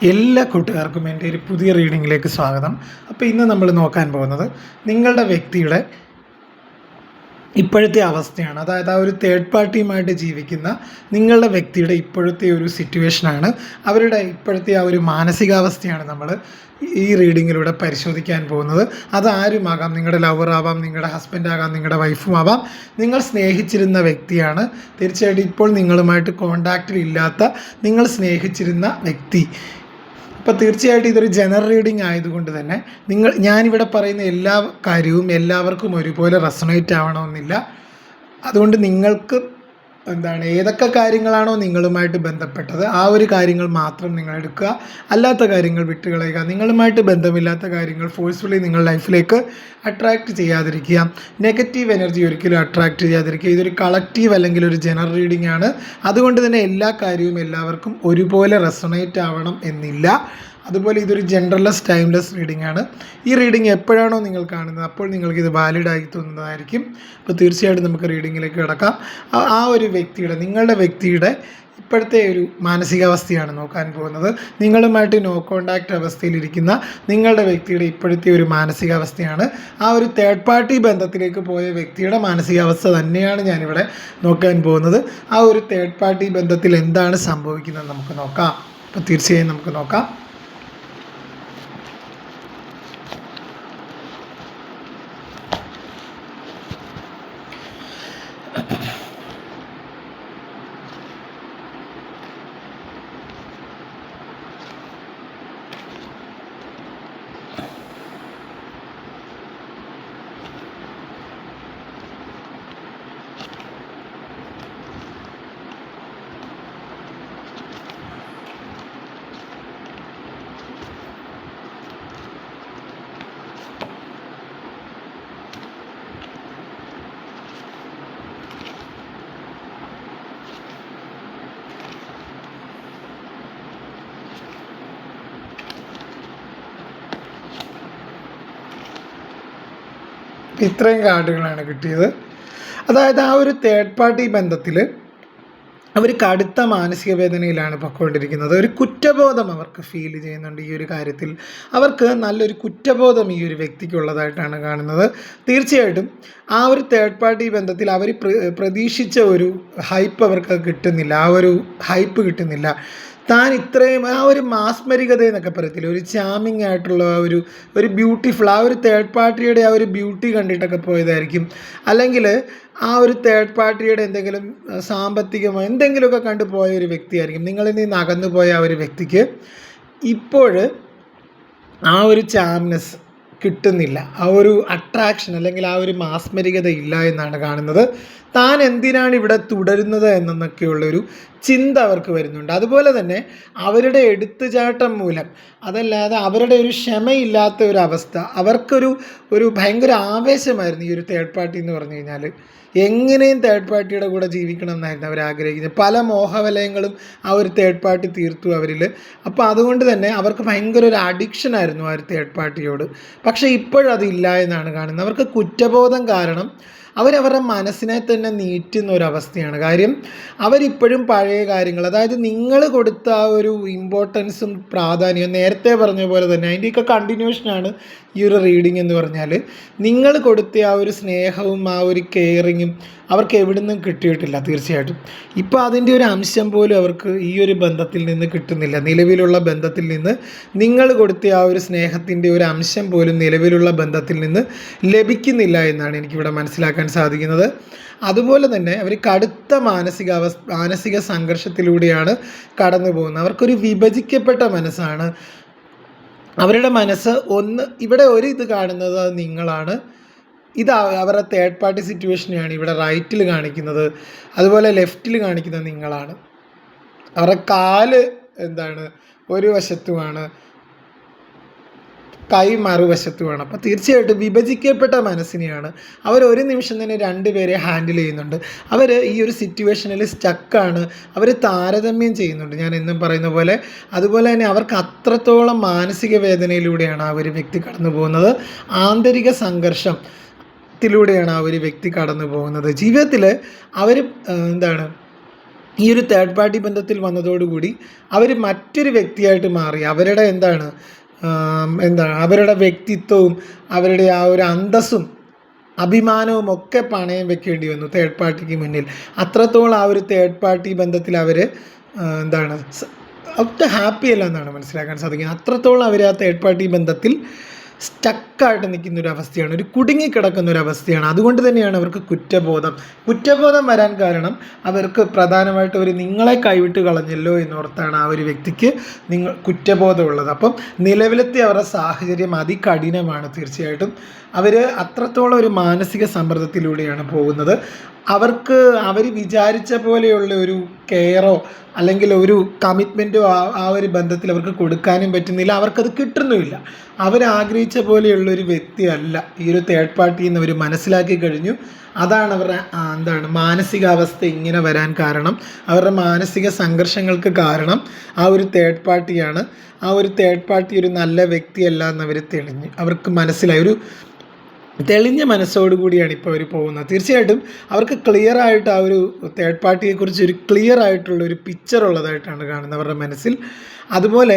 എല്ലാ കൂട്ടുകാർക്കും എൻ്റെ ഒരു പുതിയ റീഡിങ്ങിലേക്ക് സ്വാഗതം. അപ്പോൾ ഇന്ന് നമ്മൾ നോക്കാൻ പോകുന്നത് നിങ്ങളുടെ വ്യക്തിയുടെ ഇപ്പോഴത്തെ അവസ്ഥയാണ്. അതായത് ആ ഒരു തേർഡ് പാർട്ടിയുമായിട്ട് ജീവിക്കുന്ന നിങ്ങളുടെ വ്യക്തിയുടെ ഇപ്പോഴത്തെ ഒരു സിറ്റുവേഷനാണ്, അവരുടെ ഇപ്പോഴത്തെ ആ ഒരു മാനസികാവസ്ഥയാണ് നമ്മൾ ഈ റീഡിങ്ങിലൂടെ പരിശോധിക്കാൻ പോകുന്നത്. അതാരുമാകാം, നിങ്ങളുടെ ലവർ ആവാം, നിങ്ങളുടെ ഹസ്ബൻഡ് ആകാം, നിങ്ങളുടെ വൈഫും ആവാം, നിങ്ങൾ സ്നേഹിച്ചിരുന്ന വ്യക്തിയാണ്. തീർച്ചയായിട്ടും ഇപ്പോൾ നിങ്ങളുമായിട്ട് കോണ്ടാക്റ്റിൽ ഇല്ലാത്ത നിങ്ങൾ സ്നേഹിച്ചിരുന്ന വ്യക്തി. അപ്പോൾ തീർച്ചയായിട്ടും ഇതൊരു ജനറൽ റീഡിംഗ് ആയതുകൊണ്ട് തന്നെ ഞാനിവിടെ പറയുന്ന എല്ലാ കാര്യവും എല്ലാവർക്കും ഒരുപോലെ റെസൊണേറ്റ് ആവണമെന്നില്ല. അതുകൊണ്ട് നിങ്ങൾക്ക് ഏതൊക്കെ കാര്യങ്ങളാണോ നിങ്ങളുമായിട്ട് ബന്ധപ്പെട്ടത് ആ ഒരു കാര്യങ്ങൾ മാത്രം നിങ്ങൾ എടുക്കുക, അല്ലാത്ത കാര്യങ്ങൾ വിട്ടുകളയുക. നിങ്ങളുമായിട്ട് ബന്ധമില്ലാത്ത കാര്യങ്ങൾ ഫോഴ്സ്ഫുള്ളി നിങ്ങൾ ലൈഫിലേക്ക് അട്രാക്റ്റ് ചെയ്യാതിരിക്കുക. നെഗറ്റീവ് എനർജി ഒരിക്കലും അട്രാക്റ്റ് ചെയ്യാതിരിക്കുക. ഇതൊരു കളക്റ്റീവ് അല്ലെങ്കിൽ ഒരു ജനറൽ റീഡിംഗ് ആണ്. അതുകൊണ്ട് തന്നെ എല്ലാ കാര്യവും എല്ലാവർക്കും ഒരുപോലെ റെസൊണേറ്റ് ആവണം എന്നില്ല. അതുപോലെ ഇതൊരു ജനറൽലെസ് ടൈംലെസ് റീഡിംഗ് ആണ്. ഈ റീഡിംഗ് എപ്പോഴാണോ നിങ്ങൾ കാണുന്നത് അപ്പോൾ നിങ്ങൾക്കിത് വാലിഡായി തോന്നുന്നതായിരിക്കും. അപ്പോൾ തീർച്ചയായിട്ടും നമുക്ക് റീഡിങ്ങിലേക്ക് കിടക്കാം. ആ ഒരു നിങ്ങളുടെ വ്യക്തിയുടെ ഇപ്പോഴത്തെ ഒരു മാനസികാവസ്ഥയാണ് നോക്കാൻ പോകുന്നത്. നിങ്ങളുമായിട്ട് നോ കോണ്ടാക്റ്റ് അവസ്ഥയിലിരിക്കുന്ന നിങ്ങളുടെ വ്യക്തിയുടെ ഇപ്പോഴത്തെ ഒരു മാനസികാവസ്ഥയാണ്. ആ ഒരു തേർഡ് പാർട്ടി ബന്ധത്തിലേക്ക് പോയ വ്യക്തിയുടെ മാനസികാവസ്ഥ തന്നെയാണ് ഞാനിവിടെ നോക്കാൻ പോകുന്നത്. ആ ഒരു തേർഡ് പാർട്ടി ബന്ധത്തിൽ എന്താണ് സംഭവിക്കുന്നത് നമുക്ക് നോക്കാം. അപ്പോൾ തീർച്ചയായും നമുക്ക് നോക്കാം. ഇത്രയും കാർഡുകളാണ് കിട്ടിയത്. അതായത് ആ ഒരു തേർഡ് പാർട്ടി ബന്ധത്തിൽ അവർ കടുത്ത മാനസിക വേദനയിലാണ് പൊയ്ക്കൊണ്ടിരിക്കുന്നത്. ഒരു കുറ്റബോധം അവർക്ക് ഫീൽ ചെയ്യുന്നുണ്ട്. ഈ ഒരു കാര്യത്തിൽ അവർക്ക് നല്ലൊരു കുറ്റബോധം ഈ ഒരു വ്യക്തിക്കുള്ളതായിട്ടാണ് കാണുന്നത്. തീർച്ചയായിട്ടും ആ ഒരു തേർഡ് പാർട്ടി ബന്ധത്തിൽ അവർ പ്രതീക്ഷിച്ച ഒരു ഹൈപ്പ് അവർക്ക് കിട്ടുന്നില്ല. ആ ഒരു ഹൈപ്പ് കിട്ടുന്നില്ല. താൻ ഇത്രയും ആ ഒരു മാസ്മരികത എന്നൊക്കെ പറയത്തില്ല, ഒരു ചാമിങ് ആയിട്ടുള്ള ഒരു ബ്യൂട്ടിഫുൾ ആ ഒരു തേർഡ് പാർട്ടിയുടെ ആ ഒരു ബ്യൂട്ടി കണ്ടിട്ടൊക്കെ പോയതായിരിക്കും. അല്ലെങ്കിൽ ആ ഒരു തേർഡ് പാർട്ടിയുടെ എന്തെങ്കിലും സാമ്പത്തികമോ എന്തെങ്കിലുമൊക്കെ കണ്ടു പോയ ഒരു വ്യക്തിയായിരിക്കും. നിങ്ങളിൽ നിന്ന് അകന്നു പോയ ആ ഒരു വ്യക്തിക്ക് ഇപ്പോൾ ആ ഒരു ചാംനെസ് കിട്ടുന്നില്ല, ആ ഒരു അട്രാക്ഷൻ അല്ലെങ്കിൽ ആ ഒരു മാസ്മരികത ഇല്ല എന്നാണ് കാണുന്നത്. താൻ എന്തിനാണ് ഇവിടെ തുടരുന്നത് എന്നൊക്കെയുള്ളൊരു ചിന്ത അവർക്ക് വരുന്നുണ്ട്. അതുപോലെ തന്നെ അവരുടെ എടുത്തുചാട്ടം മൂലം, അതല്ലാതെ അവരുടെ ഒരു ക്ഷമയില്ലാത്ത ഒരു അവസ്ഥ, അവർക്കൊരു ഭയങ്കര ആവേശമായിരുന്നു ഈ ഒരു തേർഡ് പാർട്ടി എന്ന് പറഞ്ഞു കഴിഞ്ഞാൽ. എങ്ങനെയും തേർഡ് പാർട്ടിയുടെ കൂടെ ജീവിക്കണം എന്നായിരുന്നു അവർ ആഗ്രഹിക്കുന്നത്. പല മോഹവലയങ്ങളും ആ ഒരു തേർഡ് പാർട്ടി തീർത്തു അവരിൽ. അപ്പോൾ അതുകൊണ്ട് തന്നെ അവർക്ക് ഭയങ്കര ഒരു അഡിക്ഷനായിരുന്നു ആ ഒരു തേർഡ് പാർട്ടിയോട്. പക്ഷേ ഇപ്പോഴതില്ല എന്നാണ് കാണുന്നത്. അവർക്ക് കുറ്റബോധം കാരണം അവരവരുടെ മനസ്സിനെ തന്നെ നീറ്റുന്ന ഒരവസ്ഥയാണ്. കാര്യം അവരിപ്പോഴും പഴയ കാര്യങ്ങൾ, അതായത് നിങ്ങൾ കൊടുത്ത ആ ഒരു ഇമ്പോർട്ടൻസും പ്രാധാന്യവും നേരത്തെ പറഞ്ഞ പോലെ തന്നെ അതിൻ്റെയൊക്കെ കണ്ടിന്യൂഷനാണ് ഈ ഒരു റീഡിംഗ് എന്ന് പറഞ്ഞാൽ. നിങ്ങൾ കൊടുത്ത ആ ഒരു സ്നേഹവും ആ ഒരു കെയറിങ്ങും അവർക്ക് എവിടെ നിന്നും കിട്ടിയിട്ടില്ല. തീർച്ചയായിട്ടും ഇപ്പോൾ അതിൻ്റെ ഒരു അംശം പോലും അവർക്ക് ഈ ഒരു ബന്ധത്തിൽ നിന്ന് കിട്ടുന്നില്ല. നിലവിലുള്ള ബന്ധത്തിൽ നിന്ന് നിങ്ങൾ കൊടുത്ത ആ ഒരു സ്നേഹത്തിൻ്റെ ഒരു അംശം പോലും നിലവിലുള്ള ബന്ധത്തിൽ നിന്ന് ലഭിക്കുന്നില്ല എന്നാണ് എനിക്കിവിടെ മനസ്സിലാക്കാൻ സാധിക്കുന്നത്. അതുപോലെ തന്നെ അവർ കടുത്ത മാനസിക സംഘർഷത്തിലൂടെയാണ് കടന്നു പോകുന്നത്. അവർക്കൊരു വിഭജിക്കപ്പെട്ട മനസ്സാണ്. അവരുടെ മനസ്സ് ഇവിടെ ഇത് കാണുന്നത് നിങ്ങളാണ്. ഇത് അവരുടെ തേർഡ് പാർട്ടി സിറ്റുവേഷനെയാണ് ഇവിടെ റൈറ്റിൽ കാണിക്കുന്നത്. അതുപോലെ ലെഫ്റ്റിൽ കാണിക്കുന്നത് നിങ്ങളാണ്. അവരുടെ കാല് ഒരു വശത്തുമാണ്, കൈ മറുവശത്തുമാണ്. അപ്പോൾ തീർച്ചയായിട്ടും വിഭജിക്കപ്പെട്ട മനസ്സിനെയാണ് അവർ ഒരു നിമിഷം തന്നെ രണ്ടുപേരെ ഹാൻഡിൽ ചെയ്യുന്നുണ്ട്. അവർ ഈ ഒരു സിറ്റുവേഷനിൽ സ്റ്റക്കാണ്. അവർ താരതമ്യം ചെയ്യുന്നുണ്ട്, ഞാൻ എന്നും പറയുന്ന പോലെ. അതുപോലെ തന്നെ അവർക്ക് അത്രത്തോളം മാനസിക വേദനയിലൂടെയാണ് ആ ഒരു വ്യക്തി കടന്നു പോകുന്നത്. ആന്തരിക സംഘർഷത്തിലൂടെയാണ് ആ ഒരു വ്യക്തി കടന്നു പോകുന്നത്. ജീവിതത്തിൽ അവർ ഈ ഒരു തേർഡ് പാർട്ടി ബന്ധത്തിൽ വന്നതോടുകൂടി അവർ മറ്റൊരു വ്യക്തിയായിട്ട് മാറി. അവരുടെ അവരുടെ വ്യക്തിത്വവും അവരുടെ ആ ഒരു അന്തസ്സും അഭിമാനവും ഒക്കെ പണയം വെക്കേണ്ടി വന്നു തേർഡ് പാർട്ടിക്ക് മുന്നിൽ. അത്രത്തോളം ആ ഒരു തേർഡ് പാർട്ടി ബന്ധത്തിൽ അവർ ഒട്ടും ഹാപ്പി അല്ല എന്നാണ് മനസ്സിലാക്കാൻ സാധിക്കുന്നത്. അത്രത്തോളം അവർ ആ തേർഡ് പാർട്ടി ബന്ധത്തിൽ സ്റ്റക്കായിട്ട് നിൽക്കുന്ന ഒരു അവസ്ഥയാണ്, ഒരു കുടുങ്ങിക്കിടക്കുന്ന ഒരു അവസ്ഥയാണ്. അതുകൊണ്ട് തന്നെയാണ് അവർക്ക് കുറ്റബോധം വരാൻ കാരണം അവർക്ക് പ്രധാനമായിട്ട് ഒരു നിങ്ങളെ കൈവിട്ട് കളഞ്ഞല്ലോ എന്നോർത്താണ് ആ ഒരു വ്യക്തിക്ക് കുറ്റബോധമുള്ളത്. അപ്പം നിലവിലത്തെ അവരുടെ സാഹചര്യം അതികഠിനമാണ്. തീർച്ചയായിട്ടും അവർ അത്രത്തോളം ഒരു മാനസിക സമ്മർദ്ദത്തിലൂടെയാണ് പോകുന്നത്. അവർ വിചാരിച്ച പോലെയുള്ള ഒരു കെയറോ അല്ലെങ്കിൽ ഒരു കമ്മിറ്റ്മെൻറ്റോ ആ ഒരു ബന്ധത്തിൽ അവർക്ക് കൊടുക്കാനും പറ്റുന്നില്ല, അവർക്കത് കിട്ടുന്നുമില്ല. അവരാഗ്രഹിച്ച പോലെയുള്ളൊരു വ്യക്തിയല്ല ഈ ഒരു തേർഡ് പാർട്ടി എന്ന് അവർ മനസ്സിലാക്കി കഴിഞ്ഞു. അതാണ് അവരുടെ മാനസികാവസ്ഥ ഇങ്ങനെ വരാൻ കാരണം, അവരുടെ മാനസിക സംഘർഷങ്ങൾക്ക് കാരണം ആ ഒരു തേർഡ് പാർട്ടിയാണ്. ആ ഒരു തേർഡ് പാർട്ടി ഒരു നല്ല വ്യക്തിയല്ല എന്നവർ അവർക്ക് മനസ്സിലായി. ഒരു തെളിഞ്ഞ മനസ്സോടുകൂടിയാണ് ഇപ്പോൾ അവർ പോകുന്നത്. തീർച്ചയായിട്ടും അവർക്ക് ക്ലിയർ ആയിട്ട് ആ ഒരു തേർഡ് പാർട്ടിയെക്കുറിച്ച് ഒരു ക്ലിയർ ആയിട്ടുള്ള ഒരു പിക്ചർ ഉള്ളതായിട്ടാണ് കാണുന്നത് അവരുടെ മനസ്സിൽ. അതുപോലെ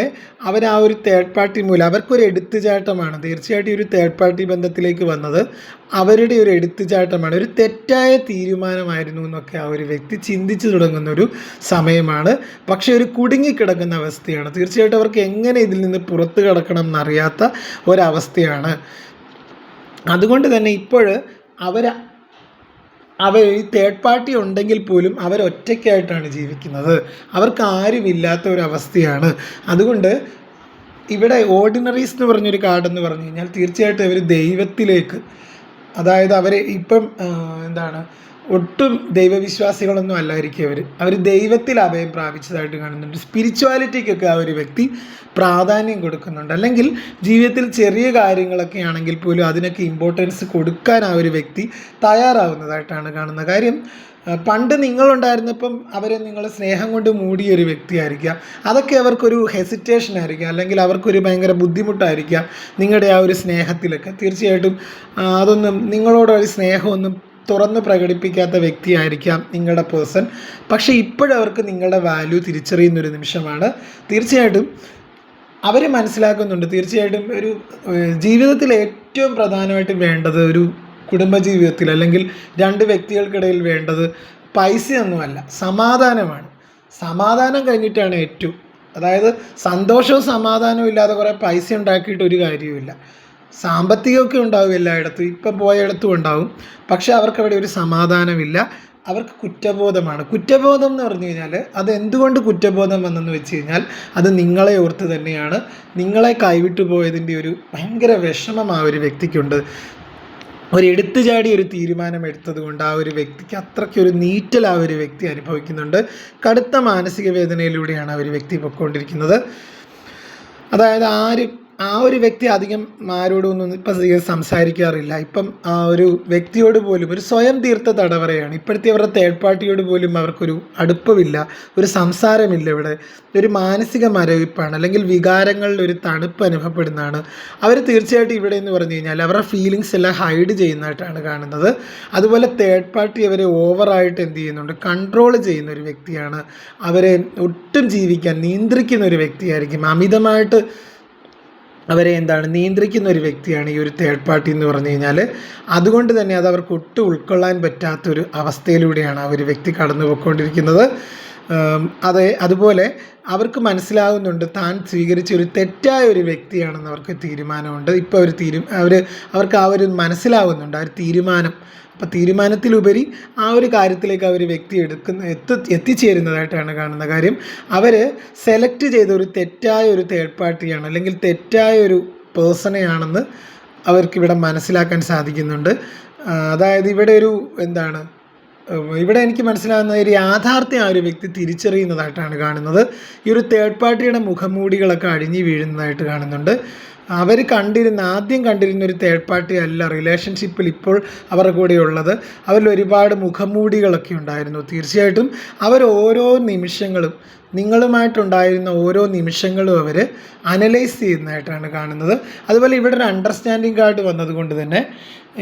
അവർ ആ ഒരു തേർഡ് പാർട്ടി മൂലം അവർക്കൊരു എടുത്തുചാട്ടമാണ്. തീർച്ചയായിട്ടും ഒരു തേർഡ് പാർട്ടി ബന്ധത്തിലേക്ക് വന്നത് അവരുടെ ഒരു എടുത്തുചാട്ടമാണ്, ഒരു തെറ്റായ തീരുമാനമായിരുന്നു എന്നൊക്കെ ആ ഒരു വ്യക്തി ചിന്തിച്ചു തുടങ്ങുന്ന ഒരു സമയമാണ്. പക്ഷേ ഒരു കുടുങ്ങിക്കിടക്കുന്ന അവസ്ഥയാണ്. തീർച്ചയായിട്ടും അവർക്ക് എങ്ങനെ ഇതിൽ നിന്ന് പുറത്തു കടക്കണം എന്നറിയാത്ത ഒരവസ്ഥയാണ്. അതുകൊണ്ട് തന്നെ ഇപ്പോൾ അവർ ഈ തേർഡ് പാർട്ടി ഉണ്ടെങ്കിൽ പോലും അവരൊറ്റയ്ക്കായിട്ടാണ് ജീവിക്കുന്നത്. അവർക്ക് ആരുമില്ലാത്ത ഒരു അതുകൊണ്ട് ഇവിടെ ഓർഡിനറീസ് എന്ന് പറഞ്ഞൊരു കാർഡെന്ന് പറഞ്ഞു കഴിഞ്ഞാൽ തീർച്ചയായിട്ടും അവർ ദൈവത്തിലേക്ക്, അതായത് അവർ ഇപ്പം ഒട്ടും ദൈവവിശ്വാസികളൊന്നും അല്ലായിരിക്കും അവർ ദൈവത്തിൽ അഭയം പ്രാപിച്ചതായിട്ട് കാണുന്നുണ്ട്. സ്പിരിച്വാലിറ്റിക്കൊക്കെ ആ ഒരു വ്യക്തി പ്രാധാന്യം കൊടുക്കുന്നുണ്ട്. അല്ലെങ്കിൽ ജീവിതത്തിൽ ചെറിയ കാര്യങ്ങളൊക്കെ ആണെങ്കിൽ പോലും അതിനൊക്കെ ഇമ്പോർട്ടൻസ് കൊടുക്കാൻ ആ ഒരു വ്യക്തി തയ്യാറാവുന്നതായിട്ടാണ് കാണുന്നത്. കാര്യം പണ്ട് നിങ്ങളുണ്ടായിരുന്നപ്പം നിങ്ങൾ സ്നേഹം കൊണ്ട് മൂടിയൊരു വ്യക്തിയായിരിക്കാം. അതൊക്കെ അവർക്കൊരു ഹെസിറ്റേഷൻ ആയിരിക്കാം, അല്ലെങ്കിൽ അവർക്കൊരു ഭയങ്കര ബുദ്ധിമുട്ടായിരിക്കാം നിങ്ങളുടെ ആ ഒരു സ്നേഹത്തിലൊക്കെ. തീർച്ചയായിട്ടും അതൊന്നും നിങ്ങളോടൊരു സ്നേഹമൊന്നും തുറന്ന് പ്രകടിപ്പിക്കാത്ത വ്യക്തിയായിരിക്കാം നിങ്ങളുടെ പേഴ്സൺ. പക്ഷേ ഇപ്പോഴവർക്ക് നിങ്ങളുടെ വാല്യൂ തിരിച്ചറിയുന്നൊരു നിമിഷമാണ്. തീർച്ചയായിട്ടും അവർ മനസ്സിലാക്കുന്നുണ്ട്. തീർച്ചയായിട്ടും ഒരു ജീവിതത്തിൽ ഏറ്റവും പ്രധാനമായിട്ട് വേണ്ടത് ഒരു കുടുംബജീവിതത്തിൽ അല്ലെങ്കിൽ രണ്ട് വ്യക്തികൾക്കിടയിൽ വേണ്ടത് പൈസയൊന്നുമല്ല, സമാധാനമാണ്. സമാധാനം കഴിഞ്ഞിട്ടാണ് ഏറ്റവും, അതായത് സന്തോഷവും സമാധാനവും ഇല്ലാതെ കുറേ പൈസ ഉണ്ടാക്കിയിട്ട് ഒരു കാര്യവുമില്ല. സാമ്പത്തികമൊക്കെ ഉണ്ടാവും എല്ലായിടത്തും, ഇപ്പം പോയയിടത്തും ഉണ്ടാവും. പക്ഷേ അവർക്കവിടെ ഒരു സമാധാനമില്ല, അവർക്ക് കുറ്റബോധമാണ്. കുറ്റബോധം എന്ന് പറഞ്ഞു കഴിഞ്ഞാൽ അത് എന്തുകൊണ്ട് കുറ്റബോധം വന്നെന്ന് വെച്ച് കഴിഞ്ഞാൽ അത് നിങ്ങളെ ഓർത്ത് തന്നെയാണ്. നിങ്ങളെ കൈവിട്ടു പോയതിൻ്റെ ഒരു ഭയങ്കര വിഷമം ആ ഒരു വ്യക്തിക്കുണ്ട്. ഒരു എടുത്തുചാടി ഒരു തീരുമാനം എടുത്തത് കൊണ്ട് ആ ഒരു വ്യക്തിക്ക് അത്രയ്ക്കൊരു നീറ്റൽ ആ ഒരു വ്യക്തി അനുഭവിക്കുന്നുണ്ട്. കടുത്ത മാനസിക വേദനയിലൂടെയാണ് ആ ഒരു വ്യക്തി പൊയ്ക്കൊണ്ടിരിക്കുന്നത്. അതായത് ആ ഒരു വ്യക്തി അധികം ആരോടൊന്നും ഇപ്പം സംസാരിക്കാറില്ല. ഇപ്പം ആ ഒരു വ്യക്തിയോട് പോലും ഒരു സ്വയം തീർത്ത തടവറയാണ്. ഇപ്പോഴത്തെ അവരുടെ തേർഡ് പാർട്ടിയോട് പോലും അവർക്കൊരു അടുപ്പമില്ല, ഒരു സംസാരമില്ല. ഇവിടെ ഒരു മാനസിക മരവിപ്പാണ്, അല്ലെങ്കിൽ വികാരങ്ങളിൽ ഒരു തണുപ്പ് അനുഭവപ്പെടുന്നതാണ്. അവർ തീർച്ചയായിട്ടും ഇവിടെ എന്ന് പറഞ്ഞു കഴിഞ്ഞാൽ അവരുടെ ഫീലിങ്സ് എല്ലാം ഹൈഡ് ചെയ്യുന്നതായിട്ടാണ് കാണുന്നത്. അതുപോലെ തേർഡ് പാർട്ടി അവരെ ഓവറായിട്ട് എന്ത് ചെയ്യുന്നുണ്ട്, കൺട്രോൾ ചെയ്യുന്ന ഒരു വ്യക്തിയാണ്. അവരെ ഒട്ടും ജീവിക്കാൻ നിയന്ത്രിക്കുന്ന ഒരു വ്യക്തിയായിരിക്കും. അമിതമായിട്ട് അവരെ നിയന്ത്രിക്കുന്ന ഒരു വ്യക്തിയാണ് ഈ ഒരു തേർഡ് പാർട്ടി എന്ന് പറഞ്ഞു കഴിഞ്ഞാൽ. അതുകൊണ്ട് തന്നെ അത് അവർക്ക് ഒട്ടും ഉൾക്കൊള്ളാൻ പറ്റാത്തൊരു അവസ്ഥയിലൂടെയാണ് ആ ഒരു വ്യക്തി കടന്നു പോയിക്കൊണ്ടിരിക്കുന്നത്. അതുപോലെ അവർക്ക് മനസ്സിലാകുന്നുണ്ട് താൻ സ്വീകരിച്ച ഒരു തെറ്റായ ഒരു വ്യക്തിയാണെന്ന് അവർക്ക് തീരുമാനമുണ്ട്. ഇപ്പോൾ അവർക്ക് ആ ഒരു മനസ്സിലാവുന്നുണ്ട് ആ ഒരു തീരുമാനം. അപ്പോൾ തീരുമാനത്തിലുപരി ആ ഒരു കാര്യത്തിലേക്ക് അവർ വ്യക്തി എത്തിച്ചേരുന്നതായിട്ടാണ് കാണുന്ന കാര്യം. അവർ സെലക്ട് ചെയ്ത ഒരു തെറ്റായ ഒരു തേർഡ് പാർട്ടിയാണ്, അല്ലെങ്കിൽ തെറ്റായ ഒരു പേഴ്സണെയാണെന്ന് അവർക്കിവിടെ മനസ്സിലാക്കാൻ സാധിക്കുന്നുണ്ട്. അതായത് ഇവിടെ ഇവിടെ എനിക്ക് മനസ്സിലാകുന്ന ഒരു യാഥാർത്ഥ്യം ആ ഒരു വ്യക്തി തിരിച്ചറിയുന്നതായിട്ടാണ് കാണുന്നത്. ഈ ഒരു തേർഡ് പാർട്ടിയുടെ മുഖംമൂടികളൊക്കെ അഴിഞ്ഞു വീഴുന്നതായിട്ട് കാണുന്നുണ്ട്. ആദ്യം കണ്ടിരുന്ന ഒരു തേർഡ് പാർട്ടി അല്ല റിലേഷൻഷിപ്പിൽ ഇപ്പോൾ അവരുടെ കൂടെ ഉള്ളത്. അവരിൽ ഒരുപാട് മുഖംമൂടികളൊക്കെ ഉണ്ടായിരുന്നു. തീർച്ചയായിട്ടും അവർ ഓരോ നിമിഷങ്ങളും, നിങ്ങളുമായിട്ടുണ്ടായിരുന്ന ഓരോ നിമിഷങ്ങളും അവർ അനലൈസ് ചെയ്യുന്നതായിട്ടാണ് കാണുന്നത്. അതുപോലെ ഇവിടെ ഒരു അണ്ടർസ്റ്റാൻഡിങ് കാർഡ് വന്നതുകൊണ്ട് തന്നെ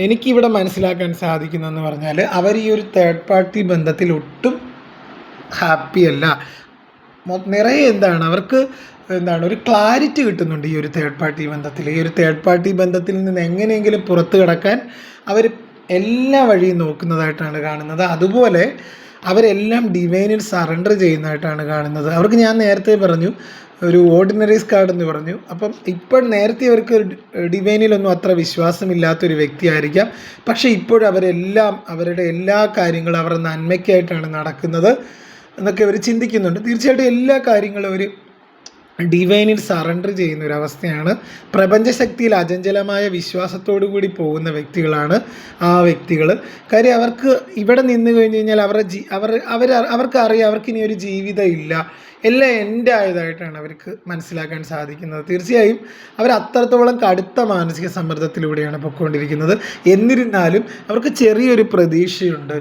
എനിക്കിവിടെ മനസ്സിലാക്കാൻ സാധിക്കുന്നതെന്ന് പറഞ്ഞാൽ അവർ ഈ ഒരു തേർഡ് പാർട്ടി ബന്ധത്തിൽ ഒട്ടും ഹാപ്പിയല്ല. നിറയെ അവർക്ക് ഒരു ക്ലാരിറ്റി കിട്ടുന്നുണ്ട് ഈ ഒരു തേർഡ് പാർട്ടി ബന്ധത്തിൽ. ഈ ഒരു തേർഡ് പാർട്ടി ബന്ധത്തിൽ നിന്ന് എങ്ങനെയെങ്കിലും പുറത്ത് കിടക്കാൻ അവർ എല്ലാ വഴിയും നോക്കുന്നതായിട്ടാണ് കാണുന്നത്. അതുപോലെ അവരെല്ലാം ഡിവൈനിൽ സറണ്ടർ ചെയ്യുന്നതായിട്ടാണ് കാണുന്നത്. അവർക്ക് ഞാൻ നേരത്തെ പറഞ്ഞു ഒരു ഓർഡിനറീസ് കാർഡ് എന്ന് പറഞ്ഞു. അപ്പം ഇപ്പോൾ നേരത്തെ അവർക്ക് ഡിവൈനിലൊന്നും അത്ര വിശ്വാസമില്ലാത്തൊരു വ്യക്തിയായിരിക്കാം. പക്ഷേ ഇപ്പോഴവരെല്ലാം അവരുടെ എല്ലാ കാര്യങ്ങളും അവരുടെ നന്മയ്ക്കായിട്ടാണ് നടക്കുന്നത് എന്നൊക്കെ അവർ ചിന്തിക്കുന്നുണ്ട്. തീർച്ചയായിട്ടും എല്ലാ കാര്യങ്ങളും അവർ ഡിവൈനിൽ സറണ്ടർ ചെയ്യുന്ന ഒരു അവസ്ഥയാണ്. പ്രപഞ്ചശക്തിയിൽ അചഞ്ചലമായ വിശ്വാസത്തോടു കൂടി പോകുന്ന വ്യക്തികളാണ് ആ വ്യക്തികൾ. കാര്യം അവർക്ക് ഇവിടെ നിന്ന് കഴിഞ്ഞ് കഴിഞ്ഞാൽ അവർക്ക് അറിയാം അവർക്കിനി ഒരു ജീവിതം ഇല്ല, എല്ലാം എൻ്റെ ആയതായിട്ടാണ് അവർക്ക് മനസ്സിലാക്കാൻ സാധിക്കുന്നത്. തീർച്ചയായും അവർ അത്രത്തോളം കടുത്ത മാനസിക സമ്മർദ്ദത്തിലൂടെയാണ് പൊയ്ക്കൊണ്ടിരിക്കുന്നത്. എന്നിരുന്നാലും അവർക്ക് ചെറിയൊരു പ്രതീക്ഷയുണ്ട്.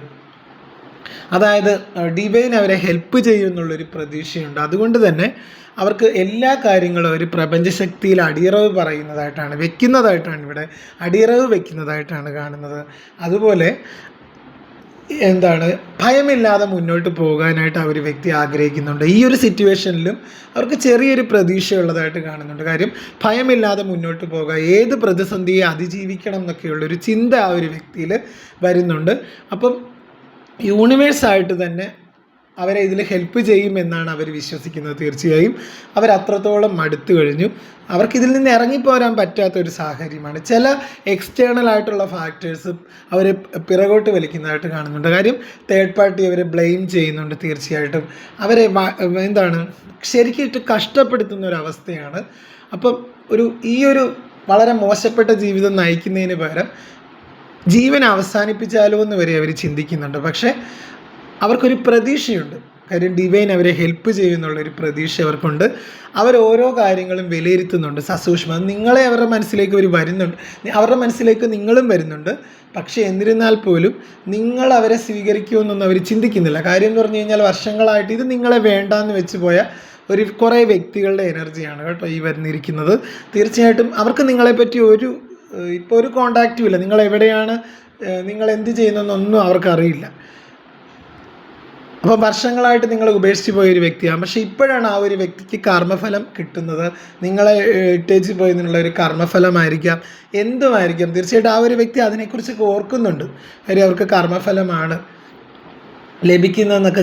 അതായത് ഡിവൈൻ അവരെ ഹെൽപ്പ് ചെയ്യുമെന്നുള്ളൊരു പ്രതീക്ഷയുണ്ട്. അതുകൊണ്ട് തന്നെ അവർക്ക് എല്ലാ കാര്യങ്ങളും ഒരു പ്രപഞ്ചശക്തിയിൽ അടിയറവ് വെക്കുന്നതായിട്ടാണ് ഇവിടെ അടിയറവ് വെക്കുന്നതായിട്ടാണ് കാണുന്നത്. അതുപോലെ ഭയമില്ലാതെ മുന്നോട്ട് പോകാനായിട്ട് ആ ഒരു വ്യക്തി ആഗ്രഹിക്കുന്നുണ്ട്. ഈ ഒരു സിറ്റുവേഷനിലും അവർക്ക് ചെറിയൊരു പ്രതീക്ഷയുള്ളതായിട്ട് കാണുന്നുണ്ട്. കാര്യം ഭയമില്ലാതെ മുന്നോട്ട് പോകുക, ഏത് പ്രതിസന്ധിയെ അതിജീവിക്കണം എന്നൊക്കെയുള്ളൊരു ചിന്ത ആ ഒരു വ്യക്തിയിൽ വരുന്നുണ്ട്. അപ്പം യൂണിവേഴ്സായിട്ട് തന്നെ അവരെ ഇതിൽ ഹെൽപ്പ് ചെയ്യുമെന്നാണ് അവർ വിശ്വസിക്കുന്നത്. തീർച്ചയായും അവരത്രത്തോളം മടുത്തു കഴിഞ്ഞു. അവർക്കിതിൽ നിന്ന് ഇറങ്ങിപ്പോരാൻ പറ്റാത്തൊരു സാഹചര്യമാണ്. ചില എക്സ്റ്റേണൽ ആയിട്ടുള്ള ഫാക്ടേഴ്സ് അവരെ പിറകോട്ട് വലിക്കുന്നതായിട്ട് കാണുന്നുണ്ട്. കാര്യം തേർഡ് പാർട്ടി അവരെ ബ്ലെയിം ചെയ്യുന്നുണ്ട്. തീർച്ചയായിട്ടും അവരെ ശരിക്കിട്ട് കഷ്ടപ്പെടുത്തുന്ന ഒരവസ്ഥയാണ്. അപ്പം ഈ ഒരു വളരെ മോശപ്പെട്ട ജീവിതം നയിക്കുന്നതിന് പകരം ജീവൻ അവസാനിപ്പിച്ചാലോ എന്ന് വരെ അവർ ചിന്തിക്കുന്നുണ്ട്. പക്ഷേ അവർക്കൊരു പ്രതീക്ഷയുണ്ട്. കാര്യം ഡിവൈൻ അവരെ ഹെൽപ്പ് ചെയ്യുന്നുള്ളൊരു പ്രതീക്ഷ അവർക്കുണ്ട്. അവർ ഓരോ കാര്യങ്ങളും വിലയിരുത്തുന്നുണ്ട് സസൂക്ഷ്മം. അവരുടെ മനസ്സിലേക്ക് വരുന്നുണ്ട്, അവരുടെ മനസ്സിലേക്ക് നിങ്ങളും വരുന്നുണ്ട്. പക്ഷേ എന്നിരുന്നാൽ പോലും നിങ്ങൾ അവരെ സ്വീകരിക്കുമെന്നൊന്നും അവർ ചിന്തിക്കുന്നില്ല. കാര്യം എന്ന് പറഞ്ഞു കഴിഞ്ഞാൽ വർഷങ്ങളായിട്ട് ഇത് നിങ്ങളെ വേണ്ടാന്ന് വെച്ച് പോയ കുറേ വ്യക്തികളുടെ എനർജിയാണ് കേട്ടോ ഈ വന്നിരിക്കുന്നത്. തീർച്ചയായിട്ടും അവർക്ക് നിങ്ങളെപ്പറ്റി ഇപ്പോൾ ഒരു കോണ്ടാക്റ്റും ഇല്ല. നിങ്ങൾ എവിടെയാണ്, നിങ്ങൾ എന്ത് ചെയ്യുന്നതെന്നൊന്നും അവർക്കറിയില്ല. അപ്പോൾ വർഷങ്ങളായിട്ട് നിങ്ങൾ ഉപേക്ഷിച്ച് പോയൊരു വ്യക്തിയാണ്. പക്ഷേ ഇപ്പോഴാണ് ആ ഒരു വ്യക്തിക്ക് കർമ്മഫലം കിട്ടുന്നത്. നിങ്ങളെ ഇട്ടേച്ച് പോയതിനുള്ള ഒരു കർമ്മഫലമായിരിക്കാം, എന്തുമായിരിക്കാം. തീർച്ചയായിട്ടും ആ ഒരു വ്യക്തി അതിനെക്കുറിച്ചൊക്കെ ഓർക്കുന്നുണ്ട്. കാര്യം അവർക്ക് കർമ്മഫലമാണ് ലഭിക്കുന്നതെന്നൊക്കെ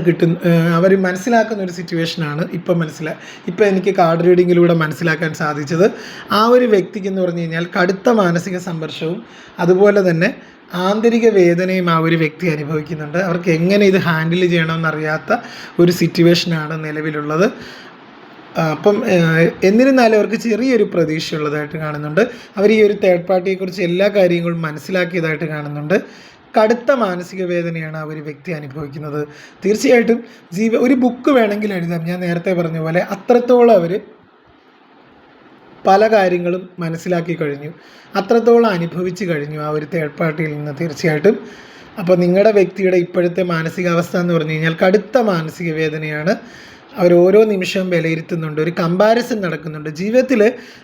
അവർ മനസ്സിലാക്കുന്ന ഒരു സിറ്റുവേഷനാണ് ഇപ്പം എനിക്ക് കാർഡ് റീഡിങ്ങിലൂടെ മനസ്സിലാക്കാൻ സാധിച്ചത്. ആ ഒരു വ്യക്തിക്ക് എന്ന് പറഞ്ഞു കഴിഞ്ഞാൽ കടുത്ത മാനസിക സംഘർഷവും അതുപോലെ തന്നെ ആന്തരിക വേദനയും ആ ഒരു വ്യക്തി അനുഭവിക്കുന്നുണ്ട്. അവർക്ക് എങ്ങനെ ഇത് ഹാൻഡിൽ ചെയ്യണമെന്നറിയാത്ത ഒരു സിറ്റുവേഷനാണ് നിലവിലുള്ളത്. അപ്പം എന്നിരുന്നാലും അവർക്ക് ചെറിയൊരു പ്രതീക്ഷയുള്ളതായിട്ട് കാണുന്നുണ്ട്. അവർ ഈ ഒരു തേർഡ് പാർട്ടിയെക്കുറിച്ച് എല്ലാ കാര്യങ്ങളും മനസ്സിലാക്കിയതായിട്ട് കാണുന്നുണ്ട്. കടുത്ത മാനസിക വേദനയാണ് ആ ഒരു വ്യക്തി അനുഭവിക്കുന്നത്. തീർച്ചയായിട്ടും ഒരു ബുക്ക് വേണമെങ്കിൽ എഴുതാം. ഞാൻ നേരത്തെ പറഞ്ഞ പോലെ അത്രത്തോളം അവർ പല കാര്യങ്ങളും മനസ്സിലാക്കി കഴിഞ്ഞു, അത്രത്തോളം അനുഭവിച്ച് കഴിഞ്ഞു ആ ഒരു തേർഡ് പാർട്ടിയിൽ നിന്ന്. തീർച്ചയായിട്ടും അപ്പോൾ നിങ്ങളുടെ വ്യക്തിയുടെ ഇപ്പോഴത്തെ മാനസികാവസ്ഥ എന്ന് പറഞ്ഞു കഴിഞ്ഞാൽ കടുത്ത മാനസിക വേദനയാണ്. അവർ ഓരോ നിമിഷവും വിലയിരുത്തുന്നുണ്ട്, ഒരു കമ്പാരിസൺ നടക്കുന്നുണ്ട്. ജീവിതത്തിൽ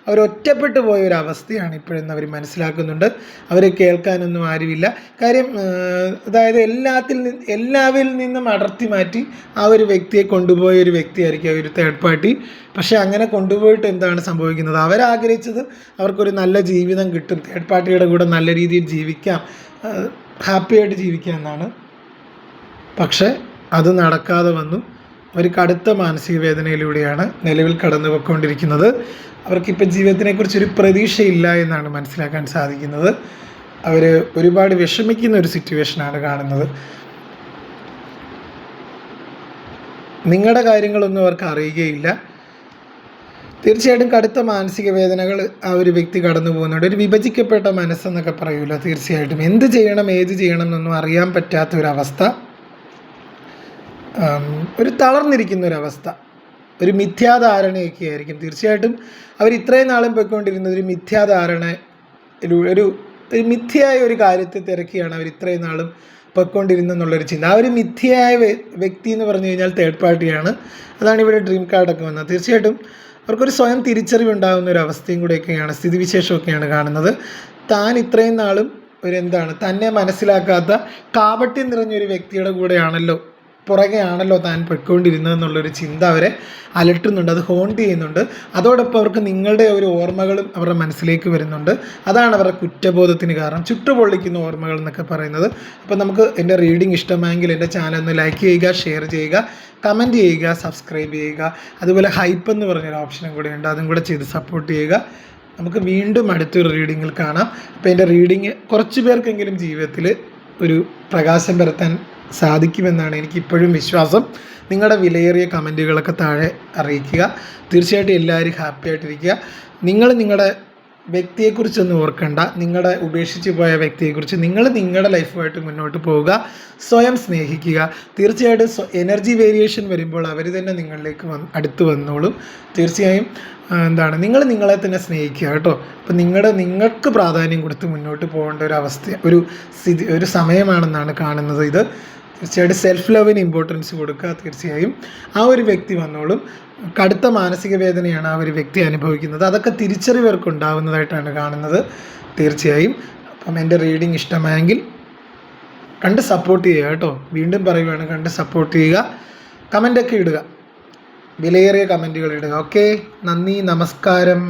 അവർ ഒറ്റപ്പെട്ടു പോയ ഒരു അവസ്ഥയാണ് ഇപ്പോഴെന്ന് അവർ മനസ്സിലാക്കുന്നുണ്ട്. അവർ കേൾക്കാനൊന്നും ആരുമില്ല. കാര്യം അതായത് എല്ലാവരിൽ നിന്നും അടർത്തി മാറ്റി ആ ഒരു വ്യക്തിയെ കൊണ്ടുപോയ ഒരു വ്യക്തിയായിരിക്കും ഒരു തേർഡ് പാർട്ടി. പക്ഷേ അങ്ങനെ കൊണ്ടുപോയിട്ട് എന്താണ് സംഭവിക്കുന്നത്? അവരാഗ്രഹിച്ചത് അവർക്കൊരു നല്ല ജീവിതം കിട്ടും, തേർഡ് പാർട്ടിയുടെ കൂടെ നല്ല രീതിയിൽ ജീവിക്കാം, ഹാപ്പിയായിട്ട് ജീവിക്കാം എന്നാണ്. പക്ഷേ അത് നടക്കാതെ വന്നു. അവർ കടുത്ത മാനസിക വേദനയിലൂടെയാണ് നിലവിൽ കടന്നു പോയിക്കൊണ്ടിരിക്കുന്നത്. അവർക്കിപ്പോൾ ജീവിതത്തിനെക്കുറിച്ചൊരു പ്രതീക്ഷയില്ല എന്നാണ് മനസ്സിലാക്കാൻ സാധിക്കുന്നത്. അവർ ഒരുപാട് വിഷമിക്കുന്ന ഒരു സിറ്റുവേഷനാണ് കാണുന്നത്. നിങ്ങളുടെ കാര്യങ്ങളൊന്നും അവർക്ക് അറിയുകയില്ല. തീർച്ചയായിട്ടും കടുത്ത മാനസിക വേദനകൾ ആ ഒരു വ്യക്തി കടന്നു പോകുന്നുണ്ട്. ഒരു വിഭജിക്കപ്പെട്ട മനസ്സെന്നൊക്കെ പറയൂല. തീർച്ചയായിട്ടും ഏത് ചെയ്യണം എന്നൊന്നും അറിയാൻ പറ്റാത്തൊരവസ്ഥ, ഒരു തളർന്നിരിക്കുന്ന ഒരവസ്ഥ, ഒരു മിഥ്യാധാരണയൊക്കെ ആയിരിക്കും. തീർച്ചയായിട്ടും അവർ ഇത്രയും നാളും പോയിക്കൊണ്ടിരുന്നത് ഒരു മിഥ്യാധാരണ, ഒരു മിഥ്യയായ ഒരു കാര്യത്തെ തിരക്കിയാണ് അവർ ഇത്രയും നാളും പൊയ്ക്കൊണ്ടിരുന്നെന്നുള്ളൊരു ചിന്ത. ആ ഒരു മിഥ്യയായ വ്യക്തി എന്ന് പറഞ്ഞു കഴിഞ്ഞാൽ തേർഡ് പാർട്ടിയാണ്. അതാണ് ഇവിടെ ഡ്രീം കാർഡൊക്കെ വന്നത്. തീർച്ചയായിട്ടും അവർക്കൊരു സ്വയം തിരിച്ചറിവുണ്ടാകുന്ന ഒരു അവസ്ഥയും കൂടെയൊക്കെയാണ്, സ്ഥിതിവിശേഷമൊക്കെയാണ് കാണുന്നത്. താൻ ഇത്രയും നാളും തന്നെ മനസ്സിലാക്കാത്ത കാപട്യം നിറഞ്ഞൊരു വ്യക്തിയുടെ കൂടെയാണല്ലോ പുറകെയാണല്ലോ താൻ പൊയ്ക്കൊണ്ടിരുന്നത് എന്നുള്ളൊരു ചിന്ത അവരെ അലട്ടുന്നുണ്ട്, അത് ഹോണ്ട് ചെയ്യുന്നുണ്ട്. അതോടൊപ്പം അവർക്ക് നിങ്ങളുടെ ഒരു ഓർമ്മകളും അവരുടെ മനസ്സിലേക്ക് വരുന്നുണ്ട്. അതാണ് അവരുടെ കുറ്റബോധത്തിന് കാരണം, ചുട്ടുപൊള്ളിക്കുന്ന ഓർമ്മകൾ എന്നൊക്കെ പറയുന്നത്. അപ്പോൾ നമുക്ക് എൻ്റെ റീഡിങ് ഇഷ്ടമായെങ്കിൽ എൻ്റെ ചാനൽ ഒന്ന് ലൈക്ക് ചെയ്യുക, ഷെയർ ചെയ്യുക, കമൻറ്റ് ചെയ്യുക, സബ്സ്ക്രൈബ് ചെയ്യുക. അതുപോലെ ഹൈപ്പ് എന്ന് പറഞ്ഞൊരു ഓപ്ഷനും കൂടെ ഉണ്ട്, അതും കൂടെ ചെയ്ത് സപ്പോർട്ട് ചെയ്യുക. നമുക്ക് വീണ്ടും അടുത്തൊരു റീഡിങ്ങിൽ കാണാം. അപ്പോൾ എൻ്റെ റീഡിങ് കുറച്ച് പേർക്കെങ്കിലും ജീവിതത്തിൽ ഒരു പ്രകാശം പരത്താൻ സാധിക്കുമെന്നാണ് എനിക്കിപ്പോഴും വിശ്വാസം. നിങ്ങളുടെ വിലയേറിയ കമൻറ്റുകളൊക്കെ താഴെ അറിയിക്കുക. തീർച്ചയായിട്ടും എല്ലാവരും ഹാപ്പി ആയിട്ടിരിക്കുക. നിങ്ങളുടെ വ്യക്തിയെക്കുറിച്ചൊന്നും ഓർക്കണ്ട, നിങ്ങളുടെ ഉപേക്ഷിച്ച് പോയ വ്യക്തിയെക്കുറിച്ച് നിങ്ങൾ നിങ്ങളുടെ ലൈഫുമായിട്ട് മുന്നോട്ട് പോവുക, സ്വയം സ്നേഹിക്കുക. തീർച്ചയായിട്ടും എനർജി വേരിയേഷൻ വരുമ്പോൾ അവർ തന്നെ നിങ്ങളിലേക്ക് അടുത്ത് വന്നോളും. തീർച്ചയായും നിങ്ങൾ നിങ്ങളെ തന്നെ സ്നേഹിക്കുക കേട്ടോ. അപ്പം നിങ്ങൾക്ക് പ്രാധാന്യം കൊടുത്ത് മുന്നോട്ട് പോകേണ്ട ഒരു സമയമാണെന്നാണ് കാണുന്നത് ഇത്. തീർച്ചയായിട്ടും സെൽഫ് ലവിന് ഇമ്പോർട്ടൻസ് കൊടുക്കുക. തീർച്ചയായും ആ ഒരു വ്യക്തി വന്നോളും. കടുത്ത മാനസിക വേദനയാണ് ആ ഒരു വ്യക്തി അനുഭവിക്കുന്നത്, അതൊക്കെ തിരിച്ചറിവർക്ക് ഉണ്ടാകുന്നതായിട്ടാണ് കാണുന്നത്. തീർച്ചയായും അപ്പം എൻ്റെ റീഡിങ് ഇഷ്ടമായെങ്കിൽ കണ്ട് സപ്പോർട്ട് ചെയ്യുക കേട്ടോ. വീണ്ടും പറയുകയാണ്, കണ്ട് സപ്പോർട്ട് ചെയ്യുക, കമൻ്റൊക്കെ ഇടുക, വിലയേറിയ കമൻറ്റുകൾ ഇടുക. ഓക്കെ, നന്ദി, നമസ്കാരം.